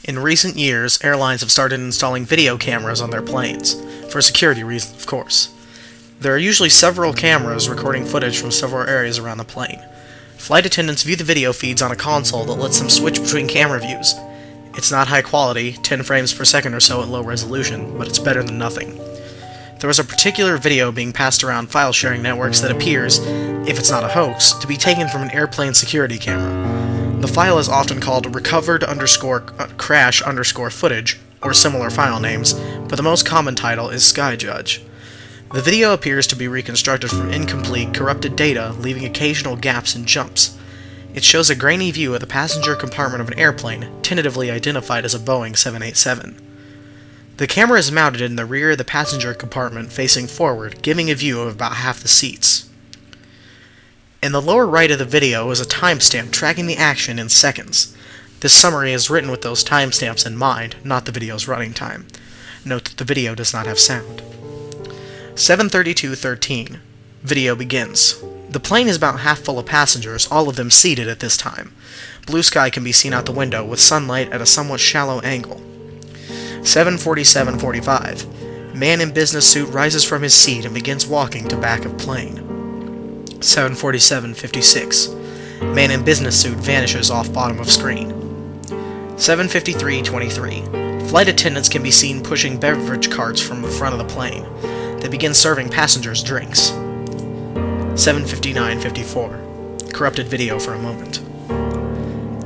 In recent years, airlines have started installing video cameras on their planes, for security reasons, of course. There are usually several cameras recording footage from several areas around the plane. Flight attendants view the video feeds on a console that lets them switch between camera views. It's not high quality, 10 frames per second or so at low resolution, but it's better than nothing. There was a particular video being passed around file-sharing networks that appears, if it's not a hoax, to be taken from an airplane security camera. The file is often called recovered_crash_footage, or similar file names, but the most common title is Sky Judge. The video appears to be reconstructed from incomplete, corrupted data, leaving occasional gaps and jumps. It shows a grainy view of the passenger compartment of an airplane, tentatively identified as a Boeing 787. The camera is mounted in the rear of the passenger compartment facing forward, giving a view of about half the seats. In the lower right of the video is a timestamp tracking the action in seconds. This summary is written with those timestamps in mind, not the video's running time. Note that the video does not have sound. 7:32:13. Video begins. The plane is about half full of passengers, all of them seated at this time. Blue sky can be seen out the window, with sunlight at a somewhat shallow angle. 7:47:45. Man in business suit rises from his seat and begins walking to back of plane. 7:47:56. Man in business suit vanishes off bottom of screen. 7:53:23. Flight attendants can be seen pushing beverage carts from the front of the plane. They begin serving passengers drinks. 7:59:54. Corrupted video for a moment.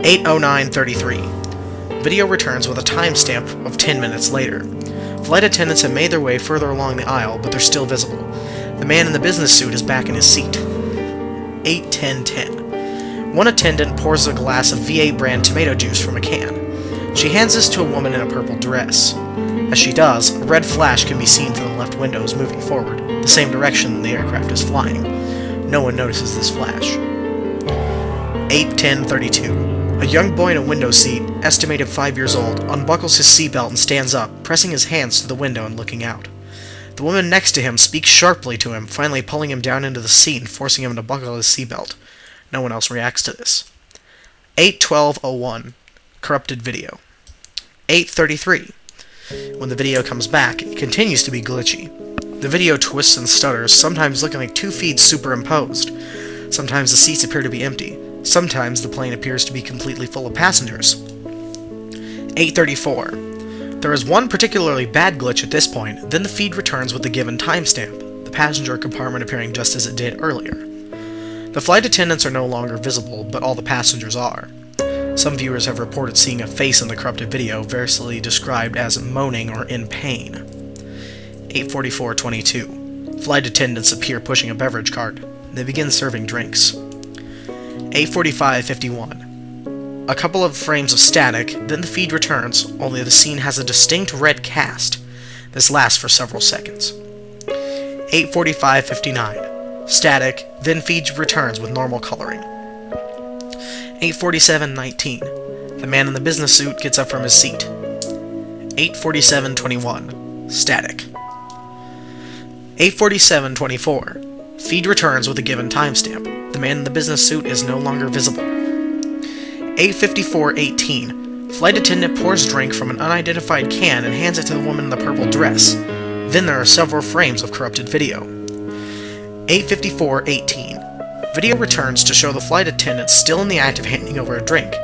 8:09:33. Video returns with a timestamp of 10 minutes later. Flight attendants have made their way further along the aisle, but they're still visible. The man in the business suit is back in his seat. 8:10:10. One attendant pours a glass of V8 brand tomato juice from a can. She hands this to a woman in a purple dress. As she does, a red flash can be seen from the left windows moving forward, the same direction the aircraft is flying. No one notices this flash. 8:10:32. A young boy in a window seat, estimated 5 years old, unbuckles his seatbelt and stands up, pressing his hands to the window and looking out. The woman next to him speaks sharply to him, finally pulling him down into the seat and forcing him to buckle his seatbelt. No one else reacts to this. 8:12:01. Corrupted video. 8:33. When the video comes back, it continues to be glitchy. The video twists and stutters, sometimes looking like two feeds superimposed. Sometimes the seats appear to be empty. Sometimes the plane appears to be completely full of passengers. 8:34. There is one particularly bad glitch at this point, then the feed returns with the given timestamp, the passenger compartment appearing just as it did earlier. The flight attendants are no longer visible, but all the passengers are. Some viewers have reported seeing a face in the corrupted video, variously described as moaning or in pain. 8:44:22. Flight attendants appear pushing a beverage cart. They begin serving drinks. 8:45:51. A couple of frames of static, then the feed returns, only the scene has a distinct red cast. This lasts for several seconds. 8:45:59. Static, then feed returns with normal coloring. 8:47:19. The man in the business suit gets up from his seat. 8:47:21. Static. 8:47:24. Feed returns with a given timestamp. The man in the business suit is no longer visible. 8:54:18. Flight attendant pours drink from an unidentified can and hands it to the woman in the purple dress. Then there are several frames of corrupted video. 8:54:18. Video returns to show the flight attendant still in the act of handing over a drink.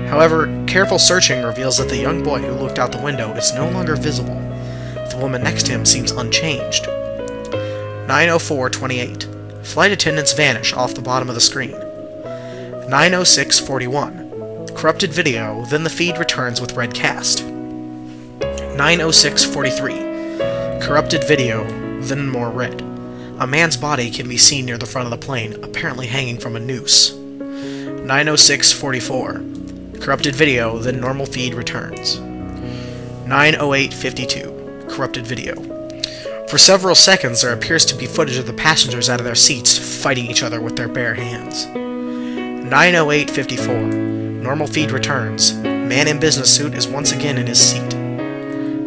However, careful searching reveals that the young boy who looked out the window is no longer visible. The woman next to him seems unchanged. 9:04:28. Flight attendants vanish off the bottom of the screen. 9:06:41. Corrupted video, then the feed returns with red cast. 9:06:43. Corrupted video, then more red. A man's body can be seen near the front of the plane, apparently hanging from a noose. 9:06:44. Corrupted video, then normal feed returns. 9:08:52. Corrupted video. For several seconds there appears to be footage of the passengers out of their seats, fighting each other with their bare hands. 9:08:54. Normal feed returns. Man in business suit is once again in his seat.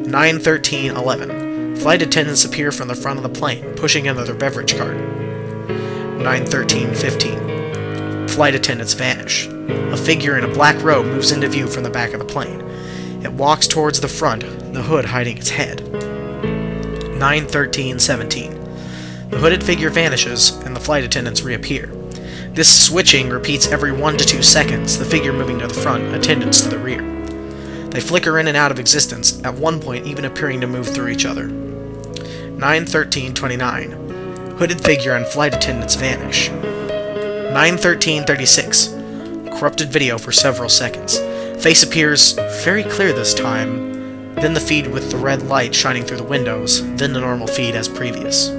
9:13:11. Flight attendants appear from the front of the plane, pushing another beverage cart. 9:13:15. Flight attendants vanish. A figure in a black robe moves into view from the back of the plane. It walks towards the front, the hood hiding its head. 9:13:17. The hooded figure vanishes, and the flight attendants reappear. This switching repeats every 1 to 2 seconds, the figure moving to the front, attendants to the rear. They flicker in and out of existence, at one point even appearing to move through each other. 9:13:29. Hooded figure and flight attendants vanish. 9:13:36. Corrupted video for several seconds. Face appears very clear this time, then the feed with the red light shining through the windows, then the normal feed as previous.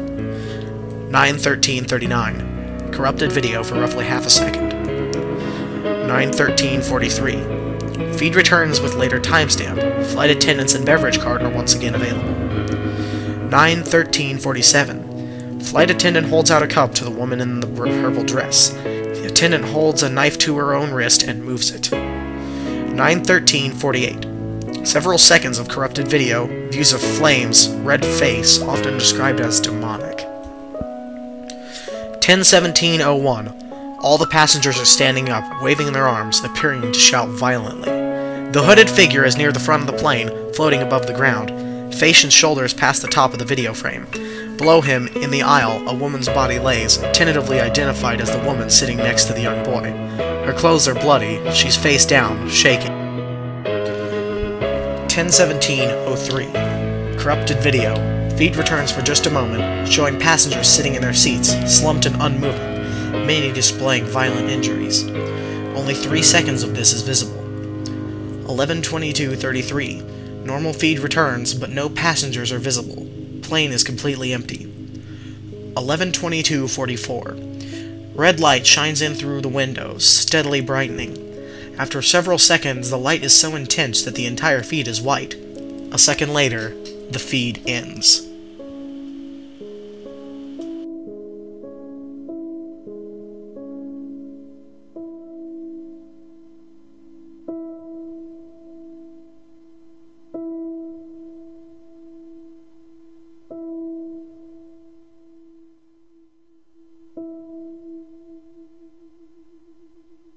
9:13:39. Corrupted video for roughly half a second. 9:13:43. Feed returns with later timestamp. Flight attendants and beverage cart are once again available. 9:13:47. Flight attendant holds out a cup to the woman in the purple dress. The attendant holds a knife to her own wrist and moves it. 9:13:48. Several seconds of corrupted video, views of flames, red face, often described as demonic. 10:17:01. All the passengers are standing up, waving their arms, appearing to shout violently. The hooded figure is near the front of the plane, floating above the ground. Face and shoulders past the top of the video frame. Below him, in the aisle, a woman's body lays, tentatively identified as the woman sitting next to the young boy. Her clothes are bloody, she's face down, shaking. 10:17:03. Corrupted video. Feed returns for just a moment, showing passengers sitting in their seats, slumped and unmoving, many displaying violent injuries. Only 3 seconds of this is visible. 11:22:33. Normal feed returns, but no passengers are visible. Plane is completely empty. 11:22:44. Red light shines in through the windows, steadily brightening. After several seconds, the light is so intense that the entire feed is white. A second later, the feed ends.